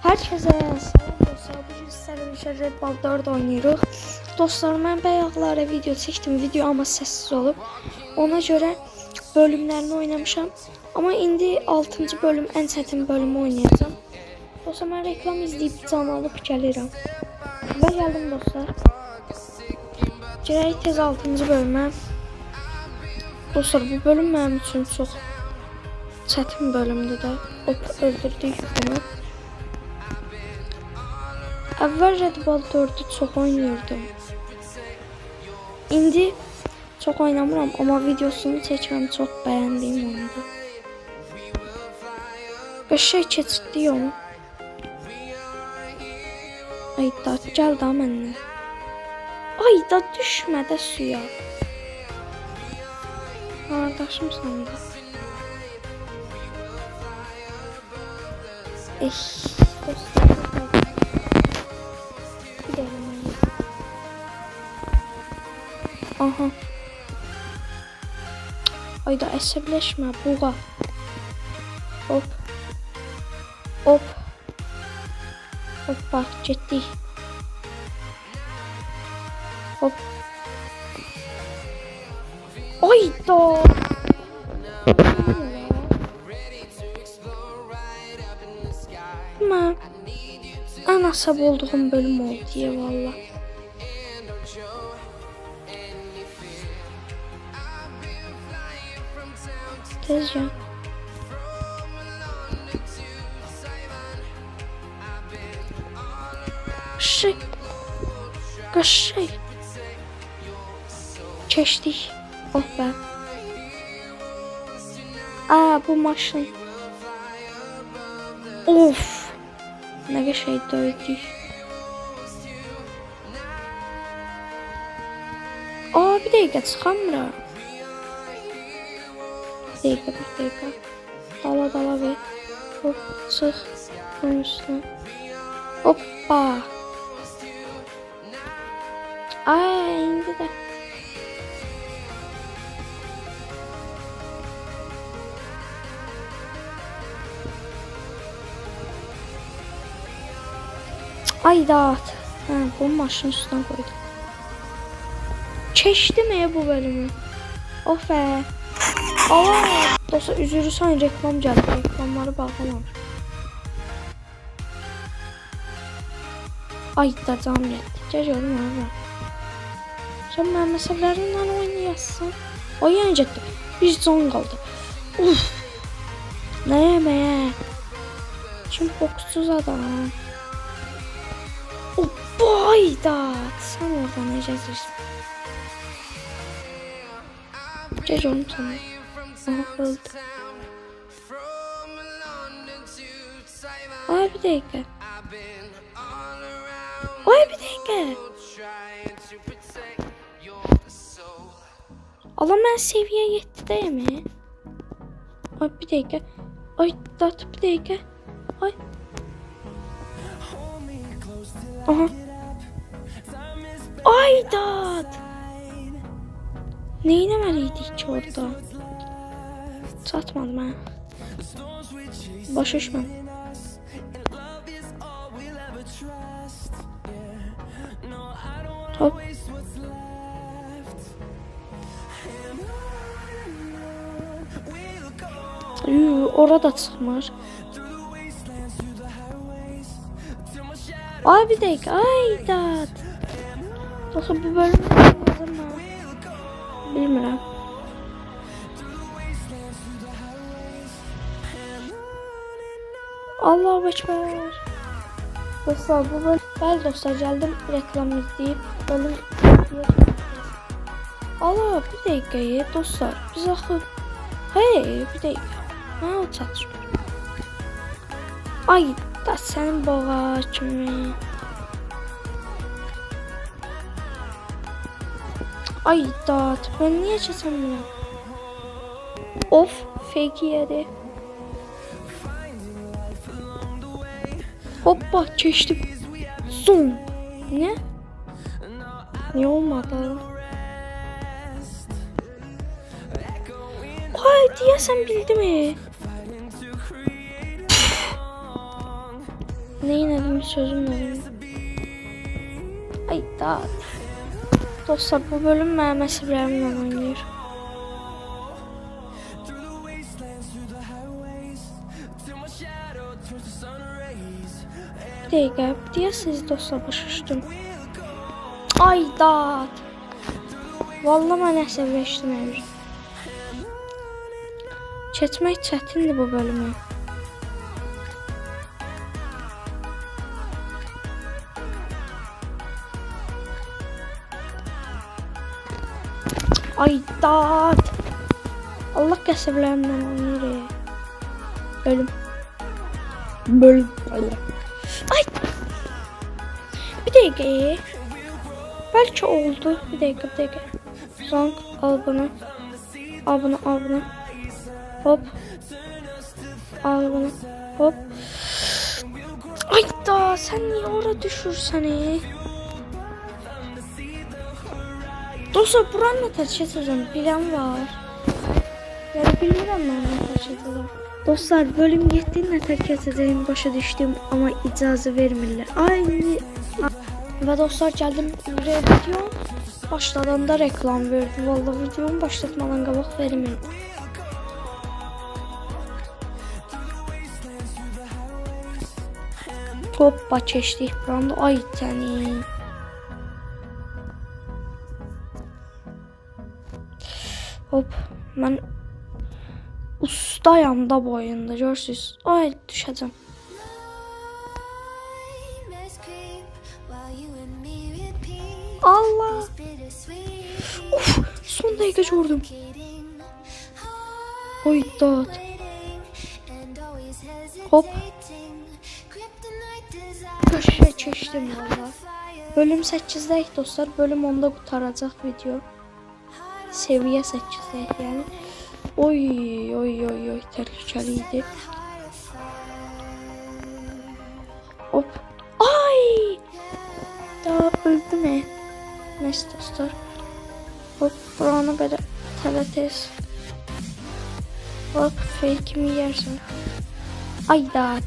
Herkese salam dostlar. Bugün sizlerle Red Ball 4 oynuyoruz. Dostlar, ben bayaqlara video çektim. Video ama sessiz olub. Ona göre bölümlerini oynamışam. Ama indi 6. bölüm, en çətin bölümü oynayacağım. Dostlar, ben reklam izleyip can alıp gəlirəm. Və gəldim dostlar. Girək tez 6. bölümə. Dostlar, bu bölüm mənim üçün çox çətin bölümdür də. Hop, öldürdük bunu. Əvvəl Red Ball 4'ü çox oynayırdım. İndi çox oynamıram, amma videosunu çəkirəm, çox bəyəndiyim oyundur. Qəşəng keçirdik onu. Ay da, gəl da məndən. Ay da, düşmə də suya. Qardaşımsan da. Dostlar. Aha. Ayda əsəbləşmə, buğa. Hop. Hop. Hoppa, getdik. Hop. Ayda. Mən ən əsəb olduğum bölüm oldu deyə valla. Tezcan. Qaşay. Keçdik. Oh be. Bu maşın. Of. Nə qəşəng döydük. Bir dəqiqə çıxamıram. Bir dakika. Dala ver. Hop, çıx. Bunun üstüne. Hoppa. Ay, indi də. Ay da. Bu maşının üstüne koydum. Keçdi mi bu bölümü? Of be. Dostlar, üzülürsən, reklam gəldi. Reklamları bağlamamış. Ay da, canım yetdi. Gəl görüm ona. Sən mənim məsələrimlə oynayasın. Ay, yəni getdi. Bir can qaldı. Uf. Nə yeməyə? Kim boksuz adam? Ay da. Sən orada nə gəzirsən? Gəl görüm sana. Aha, öldü. Ay, bir dakika. Ay, bir dakika. Allah, ben seviye 7'deyim mi? Ay, bir dakika. Ay, dat, bir dakika. Ay. Aha. Ay, dat. Neyi demeliydik ki orada? Satmadım ha. Baş düşmem. Hop. Orada çıkmış. Ay, bir dakika. Ay da. Dostlar, bu bölüm bilmirəm. Allahu Ekber. Dostlar, bu bölüm. Bəli dostlar, gəldim reklam izleyip bölüm. Allah, bir dakika dostlar. Biz axı. Hey, bir dakika. O çatışmır. Ay da, sənin boğa kimi. Ay da, ben niye çözemiyorum? Of, fake yedi. Hoppa, geçtim. Zoom. Ne? Niye olmadı? Ay, diye sen bildi mi? Neyinədim sözümlə bilmirəm. Ay da. Dostlar bu bölüm mənim əsəblərimlə oynayır. Bir dəqiqə, deyəsiniz dostlar başa. Ay da. Vallahi mən əsəbləşdim əmr. Keçmək çətindir bu bölümü. Ay dad. Allah qəsəblərimdən oynayır. Bölüm. Ay. Bir dəqiqə. Bəlkə oldu. Bir dəqiqə. Rank al bunu. Al bunu. Hop. Al bunu. Hop. Ay da sen niye oraya düşürsən? Dostlar buranın ne tartışacağım plan var. Yani bilmiyorum ben ne tartışacağım. Dostlar bölüm 7'nin ne tartışacağım başa düştüm ama icazı vermirlər. Aynı. Ve dostlar geldim video başladığında reklam verdi. Vallahi videomu başlatmadan qabaq vermirdi. Hoppa keçdik buranda. Ay səni. Hop, mən ustayam da bu oyunda, görürsünüz. Ay, düşəcəm. Allah! Uf, son dəqiqə gördüm. Oy, dad. Hop. Köşeye keçdim valla. Bölüm 8'dəyik dostlar. Bölüm 10'da qutaracaq video. Seviye 8'dəyik yani. Oy, təhlükəli idi. Hop. Ay! Daha öldüm he. Neyse dostlar. Hop, buranı belə tələtiz. Hop, fail kimi yersin. Ay dad.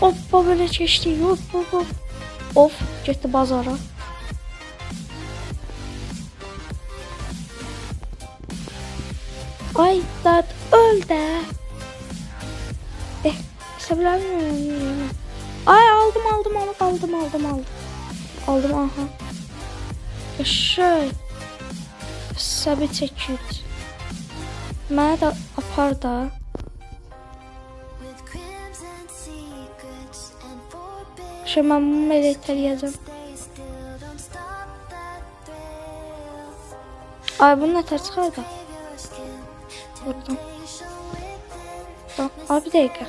Hoppa böyle keçdik. Hop. Of, getdi bazara. Ay dad, öl də. Səbirlərim. Ay aldım. Aldım aha. Yaşay. Səbir çəkir. Mənə də apar da. Şimdi ben bunu mediteleyeceğim. Ay bunu ne ters çıkar da. Buradan. Tamam. Abi bir dakika.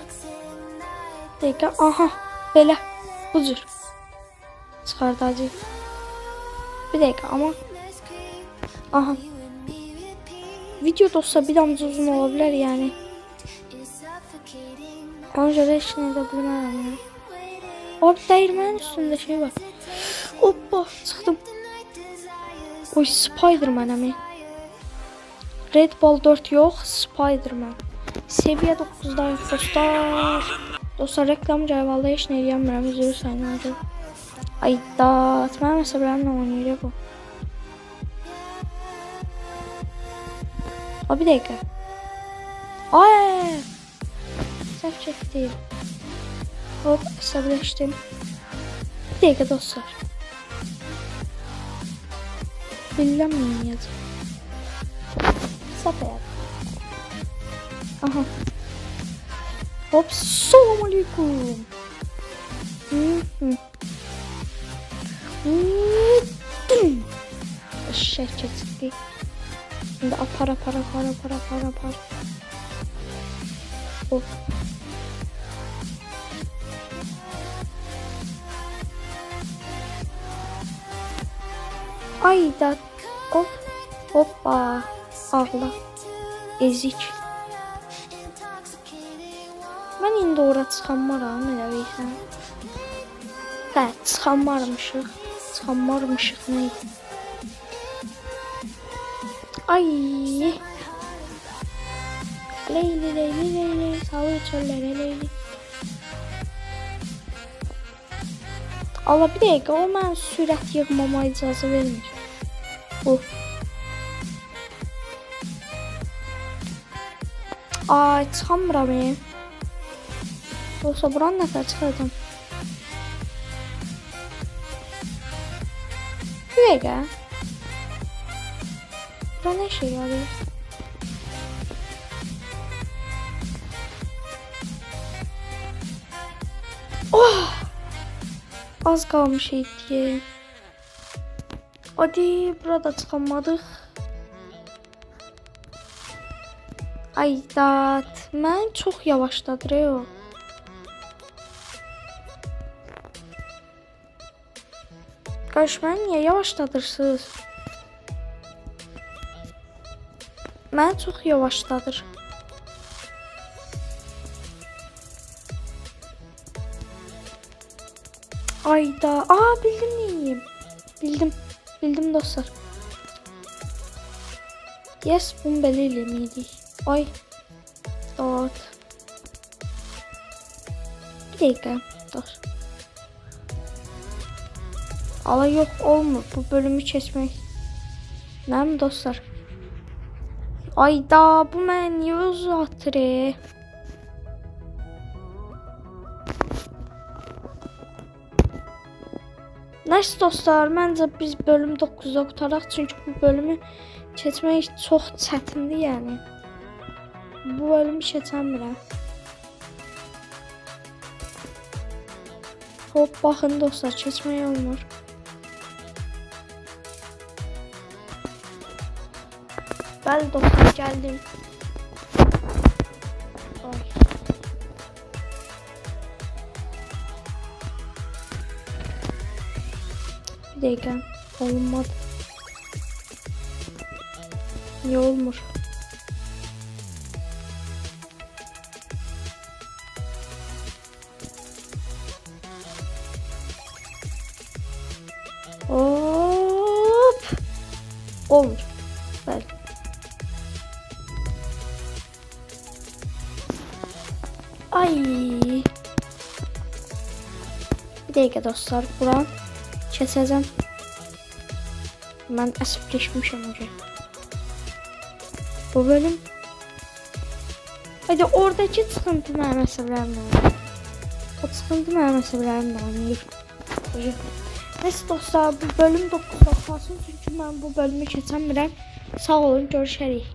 Aha. Böyle. Bu cür. Çıkardı acı. Bir dakika ama. Aha. Video dostlar bir damcı uzun olabilir yani. Ona göre hiç ne de bilmem ya. Abi değirmenin üstünde şey var. Hoppa çıktım. Oy Spiderman mi? Red Bull 4 yok, Spiderman. Seviye 9'dayım dostlar. Dostlar reklamcı vallahi heç nə eləyəmirəm, üzr istəyirəm. Ay da, mən məsələmlə oynayır bu. Abi bir dəqiqə. Ay! Səhv çəkdim. Hop, əsəbləşdim. Bir dəqiqə dostlar. Bilmem oynayacağım. Sapayaq. Aha. Hop, salam aleykum. Eşek çekti. Şimdi apar. Hop. Ay da. Hop. Hoppa. Ağla. Ezik. Mən indi ora çıxanmaram, elə bilirsən. Hə, çıxanmarmışıq. Neydi? Ay. Leyli leyli leyli salır çöllere leyli. Allah bir dəqiqə, o mən sürət yığmama icazə vermir. Bu. Ay, çıxamıram. Yoxsa buranın nəfər çıxacam. Bir dəqiqə. Bura nə şey yarayır? Oh! Az qalmış idi. Hadi, burada çıxamadıq. Aydat, mən çox yavaşladır o. Qardaş, mən niyə yavaşladırsınız? Mən çox yavaşladır. Ayda, bildim neyim. Bildim dostlar. Yes, bunu belə eləməydik. Ay, dot. Bir dəqiqə, dur. Ala yox, olmur bu bölümü keçmək. Nəyim dostlar? Ayda, bu mən niyə uzatır? Nəysə dostlar, məncə biz bölüm 9'da qutaraq, çünki bu bölümü keçmək çox çətindir yəni. Bu bölümü keçəmirəm. Hop, baxın dostlar, keçmək olmur. Bəli dostlar, gəldim. Ay. Bir dəqiqə, olmadı. Niyə olmur? Hop. Olmur. Bəli. Ay. Bir dəqiqə dostlar, buran keçəcəm. Mən əsəbləşmişəm hocam. Bu bölüm. Hadi oradakı çıxıntı mənim əsəblərimlə oynayır. O çıxıntı mənim əsəblərimlə oynayır. Neyse dostlar, bu bölüm 9'da qalsın, çünki mən bu bölümü keçəmirəm. Sağ olun, görüşərik.